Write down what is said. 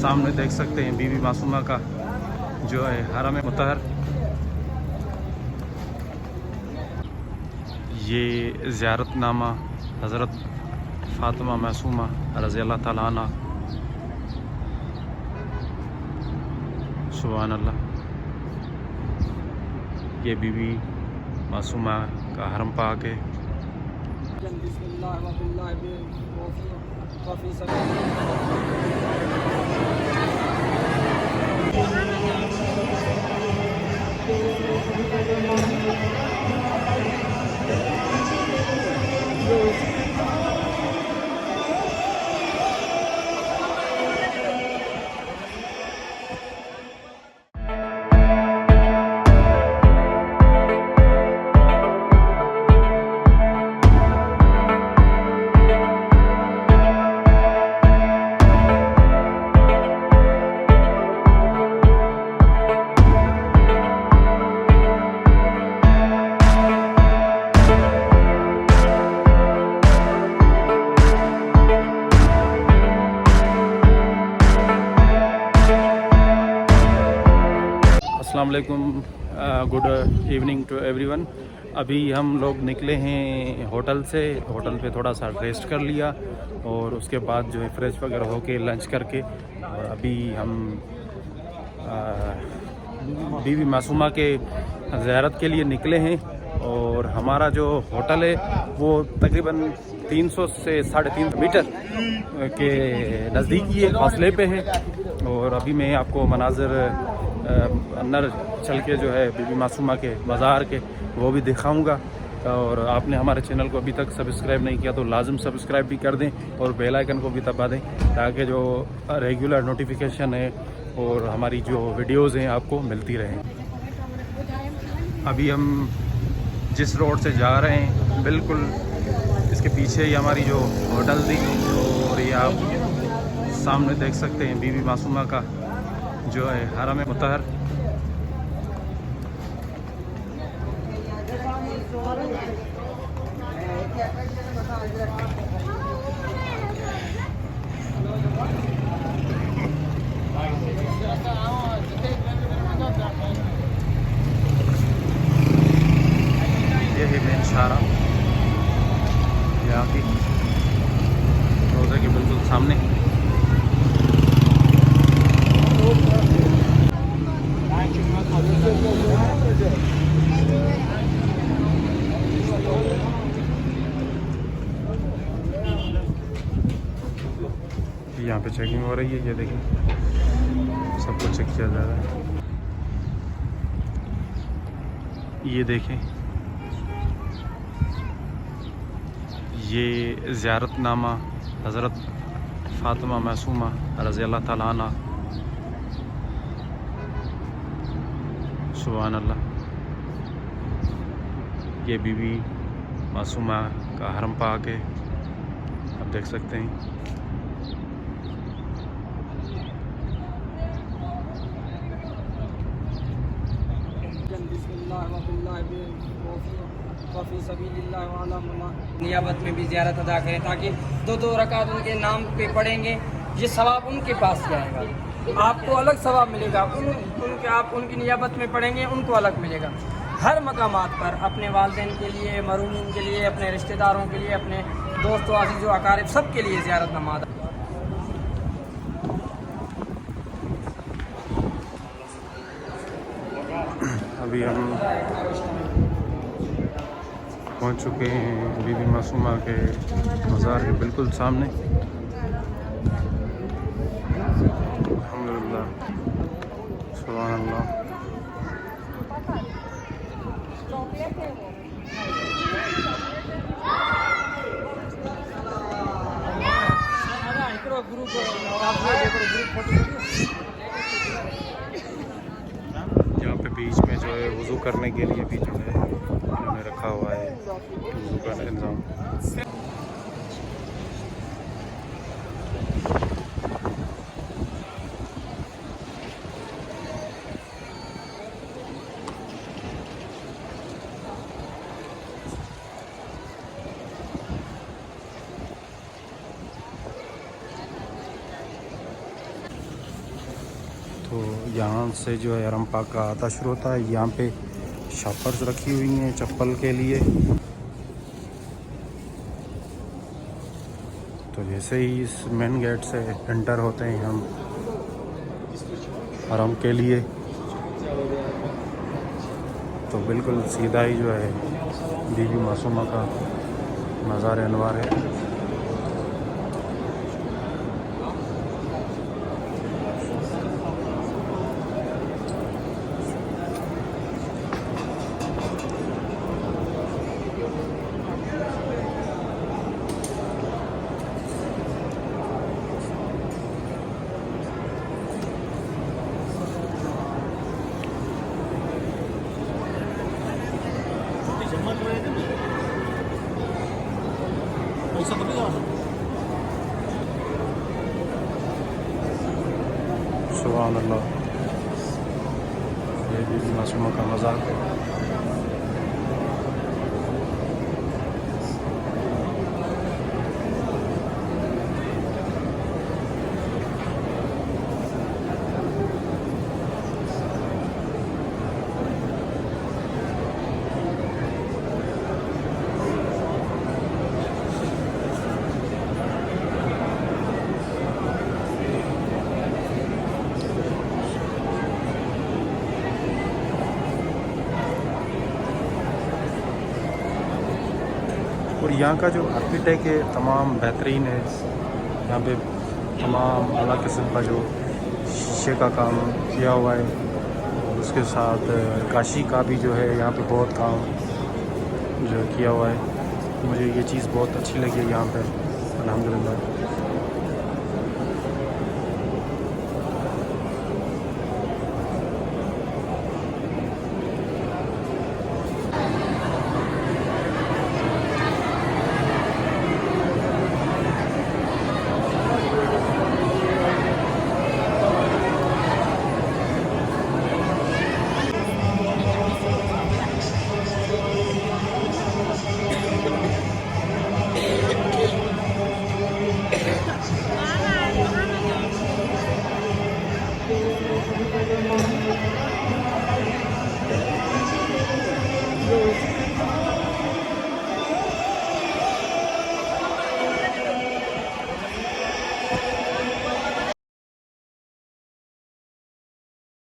सामने देख सकते हैं बीबी मासूमा का जो है हरम मुतहर। ये ज़ियारतनामा हज़रत फ़ातिमा मासूमा रज़ी अल्लाह ताला अन्हा। सुभान अल्लाह। ये बीबी मासूमा का हरम पाक है। अस्सलाम वालेकुम, गुड इवनिंग टू एवरीवन। अभी हम लोग निकले हैं होटल से। होटल पे थोड़ा सा रेस्ट कर लिया और उसके बाद जो है फ्रेश वगैरह होके लंच करके और अभी हम बीबी मासूमा के ज़ियारत के लिए निकले हैं। और हमारा जो होटल है वो तकरीबन 300 से 350 मीटर के नज़दीकी फासले पे है। और अभी मैं आपको मनाज़र अंदर चल के जो है बीबी मासूमा के मज़ार के वो भी दिखाऊंगा। और आपने हमारे चैनल को अभी तक सब्सक्राइब नहीं किया तो लाजम सब्सक्राइब भी कर दें और बेल आइकन को भी दबा दें ताकि जो रेगुलर नोटिफिकेशन है और हमारी जो वीडियोज़ हैं आपको मिलती रहें। अभी हम जिस रोड से जा रहे हैं बिल्कुल इसके पीछे ही हमारी जो होटल थी। और ये आप सामने देख सकते हैं बीबी मासूमा का जो है हरम मुतहर। ये है मेन शारा यहाँ की रोज़े के बिल्कुल सामने। यहाँ पे चेकिंग हो रही है, ये देखिए सबको चेक किया जा रहा है। ये देखें ये ज़ियारतनामा हज़रत फ़ातिमा मासूमा रज़ी अल्लाह ताला अन्हा। सुभान अल्लाह। ये बीबी मासूमा का हरम पाक है, आप देख सकते हैं। नियाबत में भी ज़ियारत अदा करें ताकि दो रकात उनके नाम पे पढ़ेंगे, ये सवाब उनके पास जाएगा, आपको अलग सवाब मिलेगा। उनके आप उनकी नियाबत में पढ़ेंगे उनको अलग मिलेगा। हर मकामात पर अपने वालिदैन के लिए, मरूमीन के लिए, अपने रिश्तेदारों के लिए, अपने दोस्तों अज़ीज़ों अकारिब सब के लिए ज़ियारत नमाज। अभी हम पहुंच चुके हैं बीबी मासूमा के मज़ार के बिल्कुल सामने। अल्हम्दुलिल्लाह, सुभान अल्लाह। यहाँ पे बीच में जो है वज़ू करने के लिए भी जो है इन्होंने रखा हुआ है वज़ू का इंतज़ाम। तो यहाँ से जो है हरम पाक का आता शुरू होता है। यहाँ पे शॉपर्स रखी हुई हैं चप्पल के लिए। तो जैसे ही इस मेन गेट से एंटर होते हैं हम हरम के लिए, तो बिल्कुल सीधा ही जो है बीबी मासूमा का मज़ार अनवार है। सुभान अल्लाह, ये बीबी मासूमा का मज़ार है। और यहाँ का जो आर्किटेक्ट है तमाम बेहतरीन है। यहाँ पे तमाम अला किस्म का जो शीशे का काम किया हुआ है, और उसके साथ काशी का भी जो है यहाँ पे बहुत काम जो किया हुआ है। मुझे ये चीज़ बहुत अच्छी लगी है यहाँ पे, अल्हम्दुलिल्लाह।